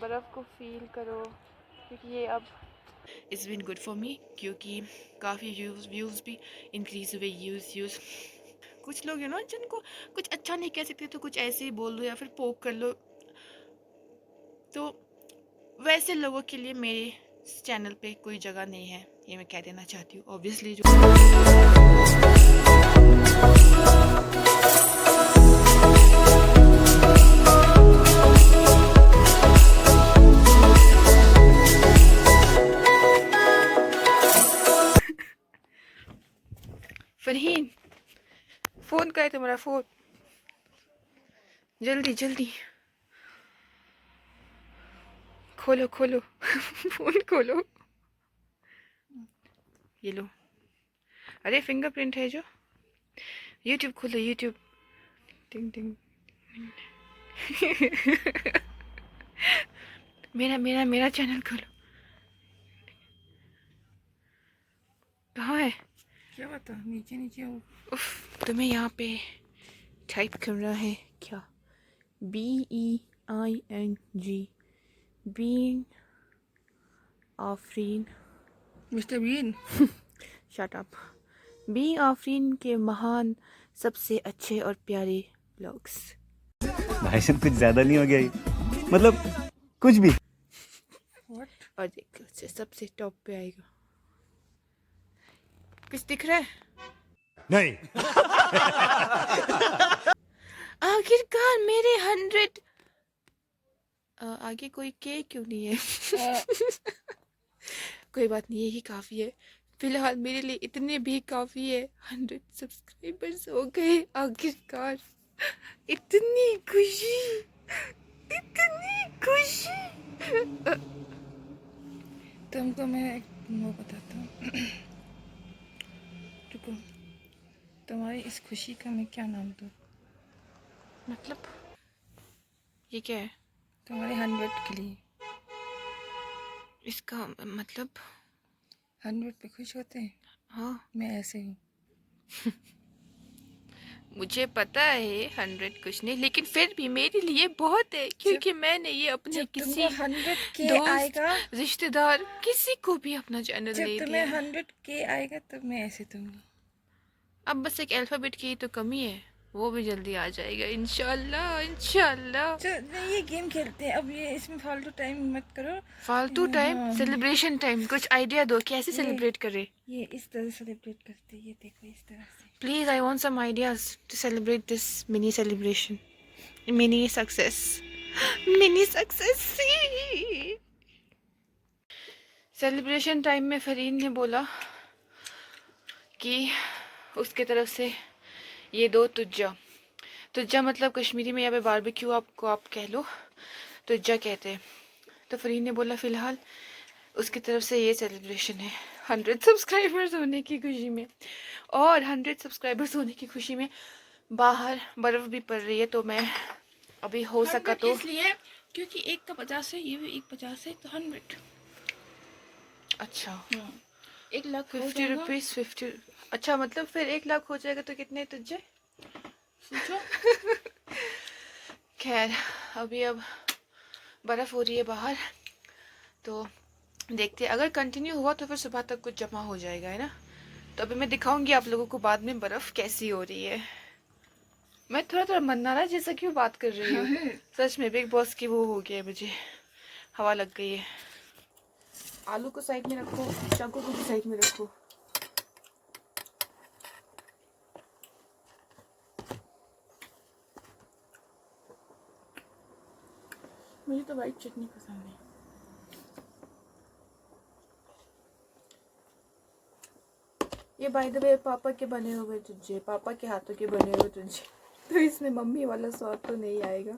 बर्फ़ को फील करो, क्योंकि ये अब it's been good for me, क्योंकि काफ़ी व्यूज़ भी इंक्रीज़ हुए। यूज़ कुछ लोग ना जिनको कुछ अच्छा नहीं कह सकते तो कुछ ऐसे ही बोल दो या फिर पोक कर लो, तो वैसे लोगों के लिए मेरे चैनल पे कोई जगह नहीं है, ये मैं कह देना चाहती हूँ। ऑब्वियसली जो फरहीन, फोन का है तुम्हारा? फोन जल्दी जल्दी खोलो खोलो फोन खोलो, ये लो। अरे फिंगरप्रिंट है जो। यूट्यूब खोलो, यूट्यूब। टिंग टिंग मेरा मेरा मेरा चैनल खोलो। कहाँ है? क्या बता, नीचे नीचे हो। उफ, तुम्हें यहाँ पे टाइप करना है क्या? BEING, being Afreen. Mister Bean. Shut up. Being Afreen के महान सबसे अच्छे और प्यारे ब्लॉग्स। भाई साहब कुछ ज्यादा नहीं हो गया ये? मतलब कुछ भी। व्हाट? और देखो सबसे टॉप पे आएगा। कुछ दिख रहा है? नहीं। आखिरकार मेरे 100। आगे कोई के क्यों नहीं है? कोई बात नहीं, यही काफ़ी है फिलहाल मेरे लिए, इतने भी काफ़ी है। 100 सब्सक्राइबर्स हो गए आखिरकार। इतनी खुशी, इतनी खुशी। तुमको मैं एक वो बताता हूँ। रुको, तुम्हारी इस खुशी का मैं क्या नाम दूँ? मतलब ये क्या है? तुम्हारे 100 के लिए। इसका मतलब? 100 पे खुश होते हैं, हाँ, मैं ऐसे हूँ। मुझे पता है 100 कुछ नहीं, लेकिन फिर भी मेरे लिए बहुत है, क्योंकि मैंने ये अपने जब किसी तुमको 100K दोस्त, आएगा, रिश्तेदार, किसी को भी अपना चैनल जब नहीं तुम्हें दिया है। 100K आएगा तब मैं ऐसे दूंगी। अब बस एक अल्फ़ाबेट की ही तो कमी है, वो भी जल्दी आ जाएगा इंशाल्लाह इंशाल्लाह। तो नहीं, ये गेम खेलते हैं अब, ये इसमें फालतू टाइम मत करो। फालतू टाइम? हाँ, सेलिब्रेशन टाइम, कुछ आइडिया दो कैसे सेलिब्रेट करे। ये इस तरह सेलिब्रेट करते हैं, ये देखो इस तरह से। Please I want some ideas to celebrate this mini celebration, mini success, mini success. Celebration time में फरीन ने बोला कि उसके तरफ से ये दो तुज्जा। तुज्जा मतलब कश्मीरी में यहाँ पे बारबेक्यू, आपको आप कह लो, तुज्जा कहते हैं। तो फरीन ने बोला फ़िलहाल उसकी तरफ से ये सेलिब्रेशन है 100 सब्सक्राइबर्स होने की खुशी में। और 100 सब्सक्राइबर्स होने की खुशी में बाहर बर्फ़ भी पड़ रही है, तो मैं अभी हो सका तो, इसलिए क्योंकि एक का 50 है, ये भी एक 50 है, तो 100। अच्छा 1 लाख हो 50 जाएगा। रुपीज़ 50। अच्छा मतलब फिर 1 लाख हो जाएगा तो कितने तुझे? सोचो। खैर अभी अब बर्फ़ हो रही है बाहर, तो देखते हैं, अगर कंटिन्यू हुआ तो फिर सुबह तक कुछ जमा हो जाएगा, है ना। तो अभी मैं दिखाऊंगी आप लोगों को बाद में बर्फ़ कैसी हो रही है। मैं थोड़ा थोड़ा मन्नारा जैसा क्यों बात कर रही हूँ? सच में बिग बॉस की वो हो गया है, मुझे हवा लग गई है। आलू को साइड में रखो, चाकू को भी साइड में रखो। मुझे तो वाइट चटनी पसंद है। ये बाय द वे पापा के बने हुए तुझे, पापा के हाथों के बने हुए तुझे, तो इसमें मम्मी वाला स्वाद तो नहीं आएगा।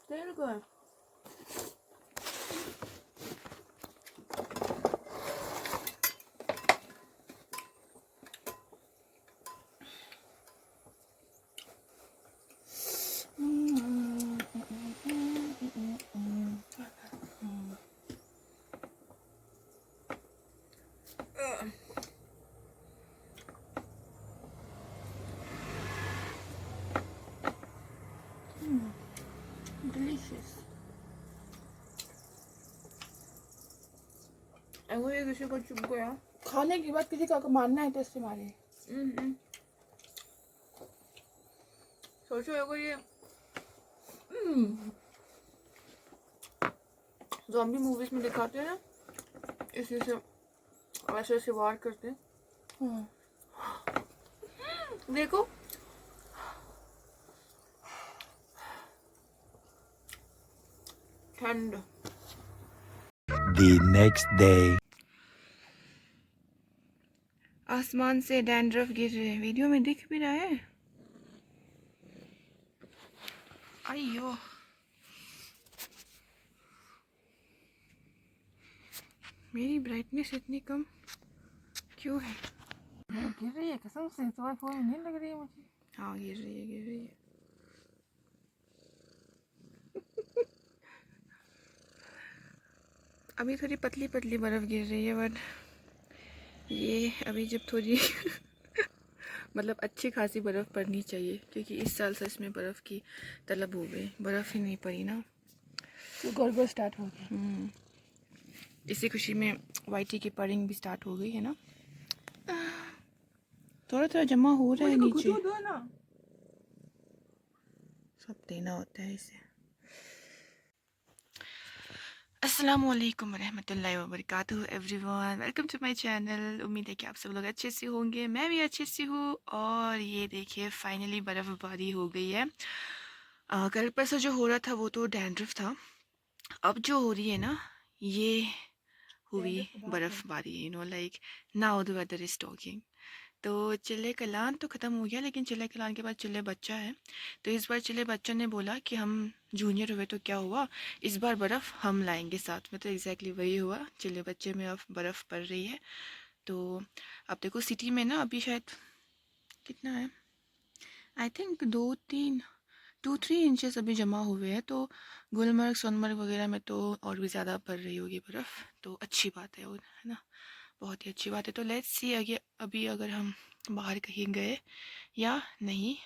तेल को है। अगर ये किसी को चुप गया खाने के बाद किसी का मारना है तो इससे मारे। सोचो अगर ये ज़ॉम्बी मूवीज में दिखाते हैं ना, इसी से ऐसे ऐसे वार करते हैं। देखो ठंड। The next day. आसमान से डैंड्रफ गिर रहे हैं, वीडियो में दिख भी रहा है। अयो मेरी ब्राइटनेस इतनी कम क्यों है? गिर रही है कसम से, तुम्हारे फोन में नहीं लग रही है मुझे। हाँ गिर रही है, गिर रही है। अभी थोड़ी पतली पतली बर्फ़ गिर रही है, बट ये अभी जब थोड़ी मतलब अच्छी खासी बर्फ़ पड़नी चाहिए, क्योंकि इस साल सच में बर्फ़ की तलब हो गई। बर्फ़ ही नहीं पड़ी ना तो गड़बड़ स्टार्ट हो गया। इसी खुशी में वाईटी की पढ़िंग भी स्टार्ट हो गई है ना। थोड़ा थोड़ा जमा हो रहा है नीचे, दो ना। सब देना होता है इसे। अस्सलामु अलैकुम वरहमतुल्लाहि वबरकातुहू everyone, welcome to my channel. उम्मीद है कि आप सब लोग अच्छे से होंगे, मैं भी अच्छे से हूँ। और ये देखिए फाइनली बर्फ़बारी हो गई है। कल परसों जो हो रहा था वो तो डैंड्रफ था, अब जो हो रही है ना ये हुई बर्फ़बारी। Like now the weather is talking. तो चिल्ले कलान तो ख़त्म हो गया, लेकिन चिल्ले कलान के बाद चिल्ले बच्चा है। तो इस बार चिल्ले बच्चा ने बोला कि हम जूनियर हुए तो क्या हुआ, इस बार बर्फ़ हम लाएंगे साथ में। तो एग्जैक्टली वही हुआ, चिल्ले बच्चे में अब बर्फ़ पड़ रही है। तो अब देखो सिटी में ना अभी शायद कितना है, आई थिंक 2-3 इंचेस अभी जमा हुए हैं। तो गुलमर्ग सोनमर्ग वगैरह में तो और भी ज़्यादा पड़ रही होगी बर्फ़, तो अच्छी बात है वो, है ना, बहुत ही अच्छी बात है। तो लेट्स सी अभी अगर हम बाहर कहीं गए या नहीं,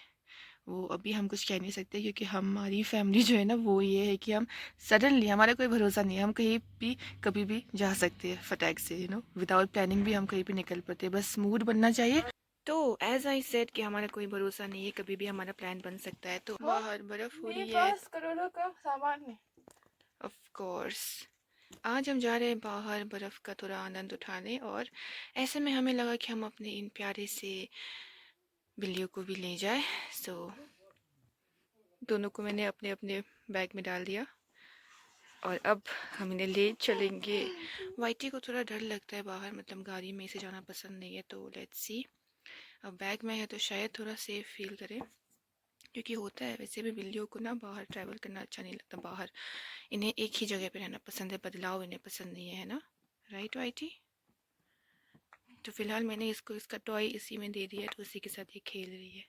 वो अभी हम कुछ कह नहीं सकते, क्योंकि हमारी फैमिली जो है ना वो ये है कि हम सडनली, हमारा कोई भरोसा नहीं है, हम कहीं भी कभी भी जा सकते हैं फटाक से, विदाउट प्लानिंग भी हम कहीं भी निकल पड़ते हैं, बस मूड बनना चाहिए। तो एज आई सेड कि हमारा कोई भरोसा नहीं है, कभी भी हमारा प्लान बन सकता है। तो बाहर बर्फ़ हो रही है, करोड़ों का सामान है। ऑफ कोर्स आज हम जा रहे हैं बाहर बर्फ़ का थोड़ा आनंद उठाने। और ऐसे में हमें लगा कि हम अपने इन प्यारे से बिल्लियों को भी ले जाए। सो दोनों को मैंने अपने अपने बैग में डाल दिया और अब हम इन्हें ले चलेंगे। वाइटी को थोड़ा डर लगता है बाहर, मतलब गाड़ी में इसे जाना पसंद नहीं है। तो लेट्स सी, अब बैग में है तो शायद थोड़ा सेफ फील करे, क्योंकि होता है वैसे भी बिल्लियों को ना बाहर ट्रैवल करना अच्छा नहीं लगता। बाहर इन्हें एक ही जगह पे रहना पसंद है, बदलाव इन्हें पसंद नहीं है ना, राइट वाइटी? तो फिलहाल मैंने इसको इसका टॉय इसी में दे दिया है, तो उसी के साथ ये खेल रही है।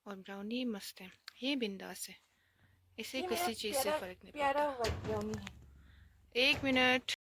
और ब्राउनी मस्त है, ये बिंदास है, इसे किसी चीज़ से फ़र्क नहीं प्यारा पड़ता। ब्राउनी है। 1 मिनट।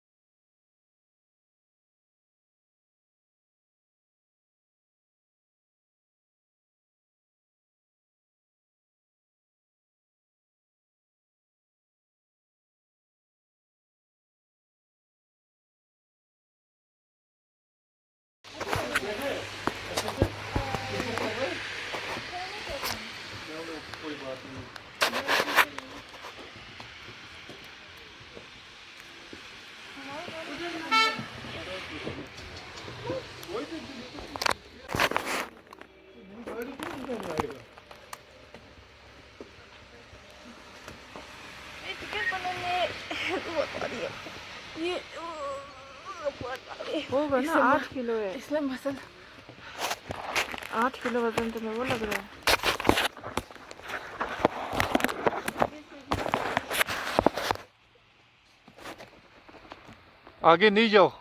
होगा ना 8 किलो है, इसमें मसल 8 किलो वजन तुम्हें वो लग रहा है। आगे नहीं जाओ।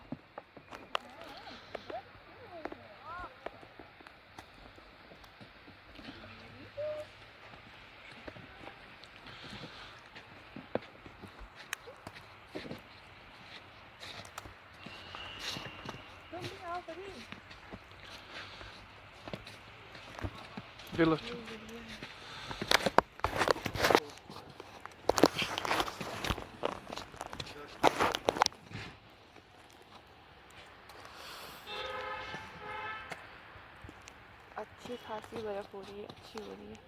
चलो अच्छी खासी बर्फ़ हो रही है, अच्छी हो रही है।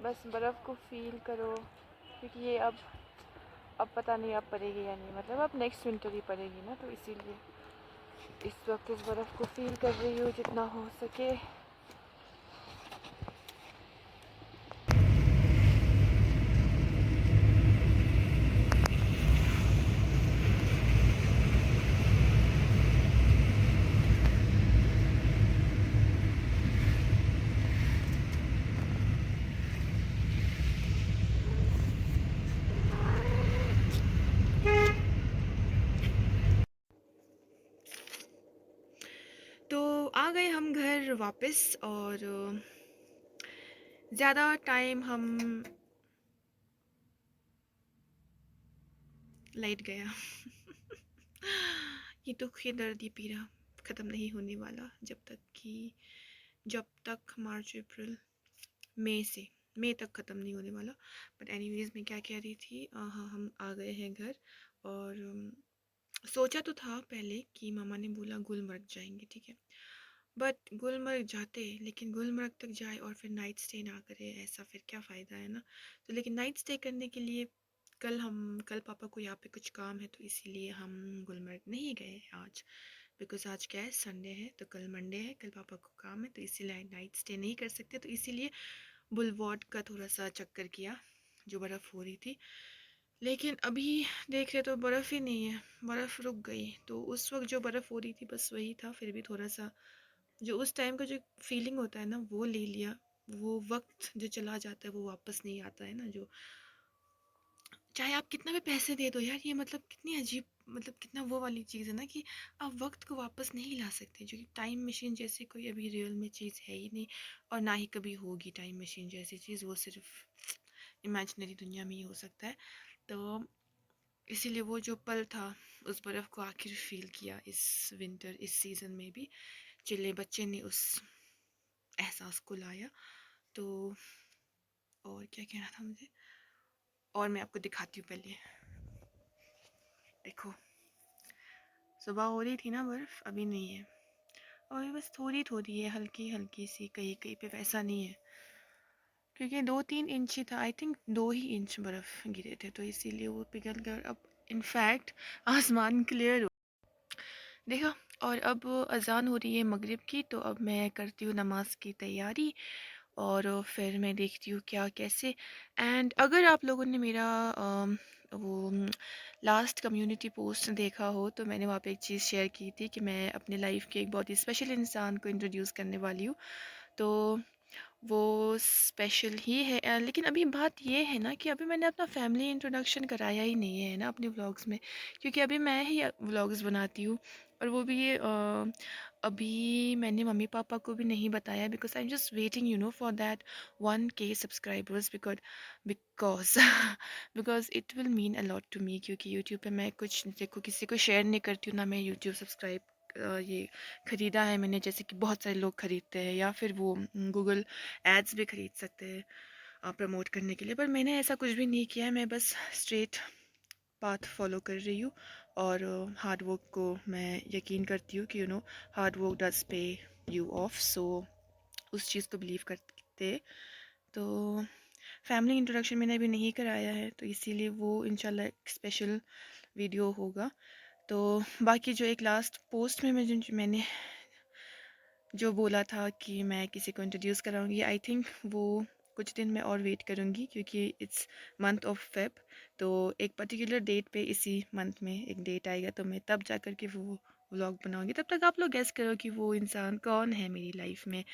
बस बर्फ़ को फील करो, क्योंकि ये अब पता नहीं अब पड़ेगी या नहीं, मतलब अब नेक्स्ट विंटर ही पड़ेगी ना, तो इसीलिए इस वक्त इस बर्फ़ को फील कर रही हूँ जितना हो सके। तो आ गए हम घर वापस, और ज़्यादा टाइम हम लाइट गया। ये दुख, ये दर्द, ये पीड़ा ख़त्म नहीं होने वाला जब तक मार्च अप्रैल मई तक ख़त्म नहीं होने वाला। बट एनीवेज मैं क्या कह रही थी, हाँ, हम आ गए हैं घर। और सोचा तो था पहले कि मामा ने बोला गुलमर्ग जाएंगे, ठीक है, बट गुलमर्ग जाते, लेकिन गुलमर्ग तक जाए और फिर नाइट स्टे ना करे, ऐसा फिर क्या फ़ायदा है ना। तो लेकिन नाइट स्टे करने के लिए कल पापा को यहाँ पे कुछ काम है, तो इसीलिए हम गुलमर्ग नहीं गए आज। बिकॉज आज क्या है, संडे है, तो कल मंडे है, कल पापा को काम है, तो इसीलिए नाइट स्टे नहीं कर सकते, तो इसीलिए बुलवार्ड का थोड़ा सा चक्कर किया, जो बर्फ़ हो रही थी। लेकिन अभी देख रहे तो बर्फ़ ही नहीं है, बर्फ़ रुक गई। तो उस वक्त जो बर्फ़ हो रही थी बस वही था, फिर भी थोड़ा सा जो उस टाइम का जो फीलिंग होता है ना, वो ले लिया। वो वक्त जो चला जाता है वो वापस नहीं आता है ना, जो चाहे आप कितना भी पैसे दे दो यार, ये मतलब कितनी अजीब, मतलब कितना वो वाली चीज़ है ना कि आप वक्त को वापस नहीं ला सकते, जो कि टाइम मशीन जैसी कोई अभी रियल में चीज़ है ही नहीं, और ना ही कभी होगी टाइम मशीन जैसी चीज़, वो सिर्फ इमेजिनरी दुनिया में ही हो सकता है। तो इसीलिए वो जो पल था, उस बर्फ़ को आखिर फील किया इस विंटर, इस सीज़न में भी चिल्ले बच्चे ने उस एहसास को लाया। तो और क्या कहना था मुझे, और मैं आपको दिखाती हूँ पहले। देखो, सुबह हो रही थी ना बर्फ़, अभी नहीं है, और ये बस थोड़ी थोड़ी है, हल्की हल्की सी, कहीं कहीं पे वैसा नहीं है, क्योंकि 2-3 इंच ही था, आई थिंक 2 ही इंच बर्फ़ गिरे थे, तो इसीलिए वो पिघल कर अब इनफैक्ट आसमान क्लियर हो देखा। और अब अज़ान हो रही है मगरिब की, तो अब मैं करती हूँ नमाज की तैयारी, और फिर मैं देखती हूँ क्या कैसे। एंड अगर आप लोगों ने मेरा वो लास्ट कम्युनिटी पोस्ट देखा हो, तो मैंने वहाँ पे एक चीज़ शेयर की थी कि मैं अपने लाइफ के एक बहुत ही स्पेशल इंसान को इंट्रोड्यूस करने वाली हूँ। तो वो स्पेशल ही है, लेकिन अभी बात ये है ना कि अभी मैंने अपना फैमिली इंट्रोडक्शन कराया ही नहीं है ना अपने व्लॉग्स में, क्योंकि अभी मैं ही व्लॉग्स बनाती हूँ, और वो भी अभी मैंने मम्मी पापा को भी नहीं बताया, because I am just waiting for that 1K subscribers, because because it will mean a lot to me, क्योंकि यूट्यूब पे मैं कुछ देखो किसी को शेयर नहीं करती हूँ ना, मैं यूट्यूब सब्सक्राइब ये ख़रीदा है मैंने, जैसे कि बहुत सारे लोग ख़रीदते हैं, या फिर वो गूगल एड्स भी ख़रीद सकते हैं प्रमोट करने के लिए, पर मैंने ऐसा कुछ भी नहीं किया है। मैं बस स्ट्रेट पाथ फॉलो कर रही हूँ, और हार्ड वर्क को मैं यकीन करती हूँ कि हार्ड वर्क डज पे यू ऑफ, सो उस चीज़ को बिलीव करते। तो फैमिली इंट्रोडक्शन मैंने अभी नहीं कराया है, तो इसीलिए वो इंशाल्लाह एक स्पेशल वीडियो होगा। तो बाकी जो एक लास्ट पोस्ट में मैंने जो बोला था कि मैं किसी को इंट्रोड्यूस कराऊंगी, आई थिंक वो कुछ दिन मैं और वेट करूंगी, क्योंकि इट्स मंथ ऑफ फेब, तो एक पर्टिकुलर डेट पे इसी मंथ में एक डेट आएगा, तो मैं तब जा कर के वो व्लॉग बनाऊंगी। तब तक आप लोग गेस करो कि वो इंसान कौन है मेरी लाइफ में,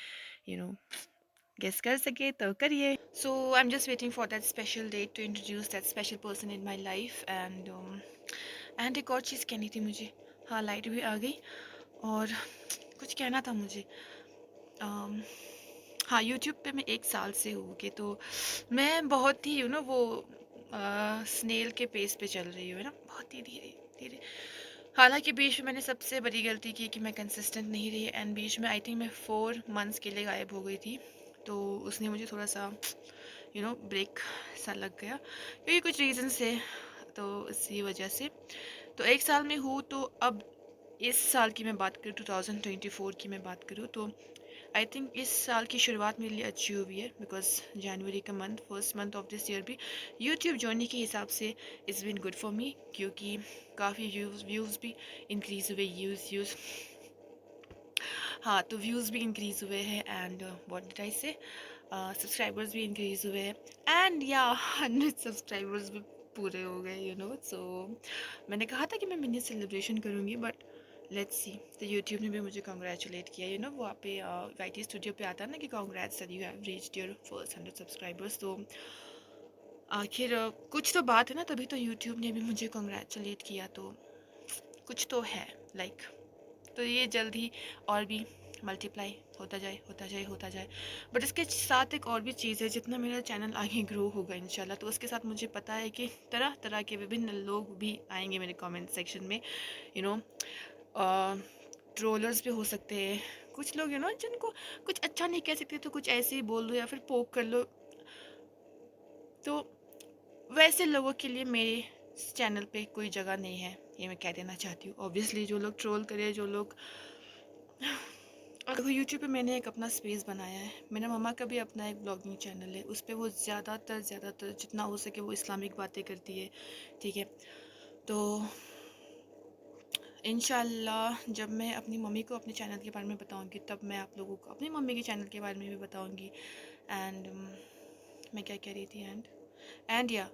गेस कर सके तो करिए। So I am just waiting for that special date to introduce that special person in my life. And एक और चीज़ कहनी थी मुझे, हाँ, लाइट भी आ गई, और कुछ कहना था मुझे। हाँ, यूट्यूब पे मैं 1 साल से हूँ कि, तो मैं बहुत ही वो स्नेल के पेस पे चल रही हूँ, है ना, बहुत ही धीरे धीरे। हालांकि बीच में मैंने सबसे बड़ी गलती की कि मैं कंसिस्टेंट नहीं रही, एंड बीच में आई थिंक मैं 4 मंथ्स के लिए गायब हो गई थी, तो उसने मुझे थोड़ा सा ब्रेक सा लग गया, क्योंकि कुछ रीज़न से, तो इसी वजह से। तो 1 साल में हूँ, तो अब इस साल की मैं बात करूँ, 2024 की मैं बात करूँ, तो आई थिंक इस साल की शुरुआत मेरे लिए अच्छी हुई है, बिकॉज जनवरी का month, first month of this year भी यूट्यूब जोड़ने के हिसाब से it's been good for me, क्योंकि काफ़ी व्यूज़ भी इंक्रीज़ हुए, हाँ, तो व्यूज़ भी इंक्रीज़ हुए हैं, एंड व्हाट डिड आई से, सब्सक्राइबर्स भी इंक्रीज़ हुए हैं, एंड या 100 सब्सक्राइबर्स भी पूरे हो गए, सो मैंने कहा था कि मैं मिनी सेलिब्रेशन करूँगी, बट लेट्स सी। तो यूट्यूब ने भी मुझे कॉन्ग्रेचुलेट किया, वहाँ पे वाईटी स्टूडियो पे आता है ना कि congrats that you have reached your first 100 subscribers. तो आखिर कुछ तो बात है ना, तभी तो यूट्यूब ने भी मुझे कॉन्ग्रेचुलेट किया, तो कुछ तो है, लाइक तो ये जल्द ही और भी मल्टीप्लाई होता जाए, होता जाए, होता जाए। बट इसके साथ एक और भी चीज़ है, जितना मेरा चैनल आगे ग्रो होगा इंशाल्लाह, तो उसके साथ मुझे पता है कि तरह तरह के विभिन्न लोग भी आएंगे मेरे कमेंट सेक्शन में, यू नो ट्रोलर्स भी हो सकते हैं कुछ लोग, जिनको कुछ अच्छा नहीं कह सकते, तो कुछ ऐसे ही बोल दो या फिर पोक कर लो। तो वैसे लोगों के लिए मेरे चैनल पे कोई जगह नहीं है, ये मैं कह देना चाहती हूँ। ऑब्वियसली जो लोग ट्रोल करे, जो लोग, और देखो यूट्यूब पे मैंने एक अपना स्पेस बनाया है, मेरा मम्मा का भी अपना एक ब्लॉगिंग चैनल है, उस पर वो ज़्यादातर जितना हो सके वो इस्लामिक बातें करती है, ठीक है। तो इंशाल्लाह जब मैं अपनी मम्मी को अपने चैनल के बारे में बताऊंगी, तब मैं आप लोगों को अपनी मम्मी के चैनल के बारे में भी बताऊंगी। एंड मैं क्या कह रही थी, एंड या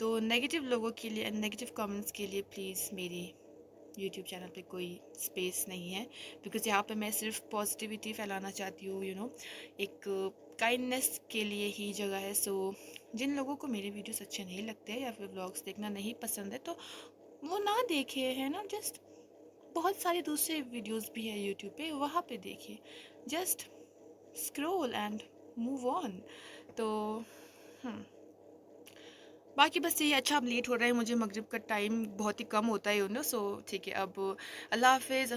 तो नेगेटिव लोगों के लिए, नेगेटिव कमेंट्स के लिए प्लीज़ मेरी यूट्यूब चैनल पे कोई स्पेस नहीं है, बिकॉज़ यहाँ पे मैं सिर्फ पॉजिटिविटी फैलाना चाहती हूँ, एक काइंडनेस के लिए ही जगह है। सो जिन लोगों को मेरे वीडियोस अच्छे नहीं लगते या फिर व्लॉग्स देखना नहीं पसंद है, तो वो ना देखे, है ना। जस्ट बहुत सारे दूसरे वीडियोस भी है यूट्यूब पे, वहाँ पे देखिए, just scroll and move on. तो बाकी बस यही, अच्छा अब लेट हो रहा है, मुझे मगरिब का टाइम बहुत ही कम होता है, सो ठीक है, अब अल्लाह हाफिज़।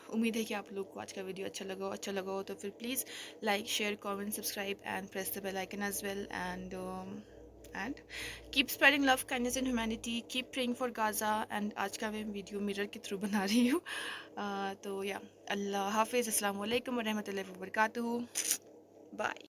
उम्मीद है कि आप लोग को आज का वीडियो अच्छा लगा हो तो फिर please like, share, comment, subscribe and press the bell icon as well, and keep spreading love, kindness and humanity, keep praying for Gaza. एंड आज का मैं वीडियो मिरर के थ्रू बना रही हूँ। तो या अल्लाह हाफिज़, अस्सलाम वालेकुम व रहमतुल्लाहि व बरकातुहू, बाय।